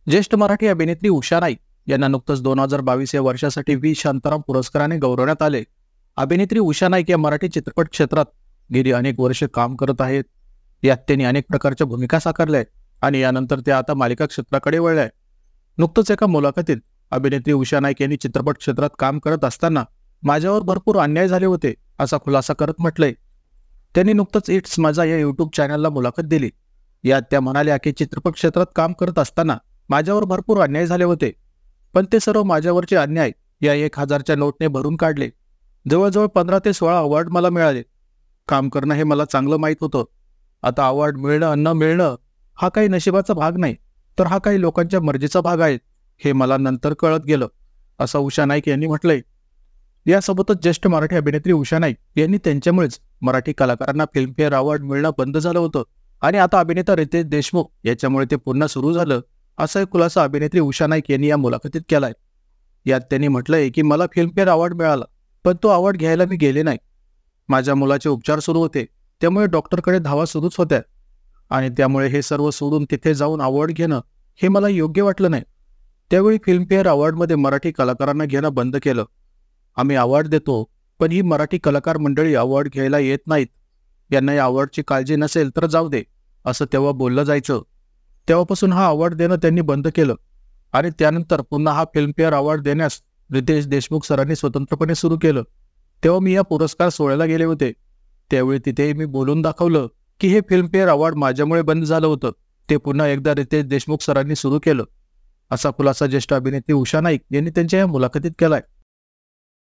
ज्येष्ठ मराठी अभिनेत्री उषा नाईक यांना नुकतंच 2022 या वर्षासाठी व्ही शांताराम पुरस्काराने गौरवण्यात आले। अभिनेत्री उषा नाईक या मराठी चित्रपट क्षेत्रात गेली अनेक वर्ष काम करत आहेत। यात त्यांनी अनेक प्रकारच्या भूमिका साकारल्या आहेत आणि यानंतर त्या आता मालिका क्षेत्राकडे वळल्या आहेत। नुकतंच एका मुलाखतीत अभिनेत्री उषा नाईक यांनी चित्रपट क्षेत्रात काम करत असताना माझ्यावर भरपूर अन्याय झाले होते असा खुलासा करत म्हटलंय। त्यांनी नुकतंच इट्स मजा या यूट्यूब चॅनलला मुलाखत दिली। यात त्या म्हणाल्या की चित्रपट क्षेत्रात काम करत असताना माझ्यावर भरपूर अन्याय झाले होते, पण ते सर्व माझ्यावरचे अन्याय या 1000च्या नोटने भरून काढले। जवळजवळ 15 ते 16 अवॉर्ड मला मिळाले। काम करणं हे मला चांगलं माहीत होतं। आता अवॉर्ड मिळणं न मिळणं हा काही नशिबाचा भाग नाही, तर हा काही लोकांच्या मर्जीचा भाग आहे, हे मला नंतर कळत गेलं, असं उषा नाईक यांनी म्हटलंय। यासोबतच ज्येष्ठ मराठी अभिनेत्री उषा नाईक यांनी त्यांच्यामुळेच मराठी कलाकारांना फिल्मफेअर अवॉर्ड मिळणं बंद झालं होतं आणि आता अभिनेता रितेश देशमुख याच्यामुळे ते पुन्हा सुरू झालं, असा एक खुलासा अभिनेत्री उषा नाईक यांनी या मुलाखतीत केलाय। यात त्यांनी म्हटलंय की मला फिल्मफेअर अवॉर्ड मिळाला, पण तो अवॉर्ड घ्यायला मी गेले नाही। माझ्या मुलाचे उपचार सुरू होते, त्यामुळे डॉक्टरकडे धावा सुरूच होत्या आणि त्यामुळे हे सर्व सोडून तिथे जाऊन अवॉर्ड घेणं हे मला योग्य वाटलं नाही। त्यावेळी फिल्मफेअर अवॉर्डमध्ये मराठी कलाकारांना घेणं बंद केलं। आम्ही अवॉर्ड देतो, पण ही मराठी कलाकार मंडळी अवॉर्ड घ्यायला येत नाहीत। यांना या अवॉर्डची काळजी नसेल तर जाऊ दे, असं तेव्हा बोललं जायचं। तेव्हापासून हा अवॉर्ड देणं त्यांनी बंद केलं आणि त्यानंतर पुन्हा हा फिल्मफेअर अवॉर्ड देण्यास रितेश देशमुख सरांनी स्वतंत्रपणे सुरू केलं। तेव्हा मी या पुरस्कार सोहळ्याला गेले होते। त्यावेळी तिथेही मी बोलून दाखवलं की हे फिल्मफेअर अवॉर्ड माझ्यामुळे बंद झालं होतं, ते पुन्हा एकदा रितेश देशमुख सरांनी सुरू केलं, असा खुलासा ज्येष्ठ अभिनेत्री उषा नाईक यांनी त्यांच्या या मुलाखतीत केलाय।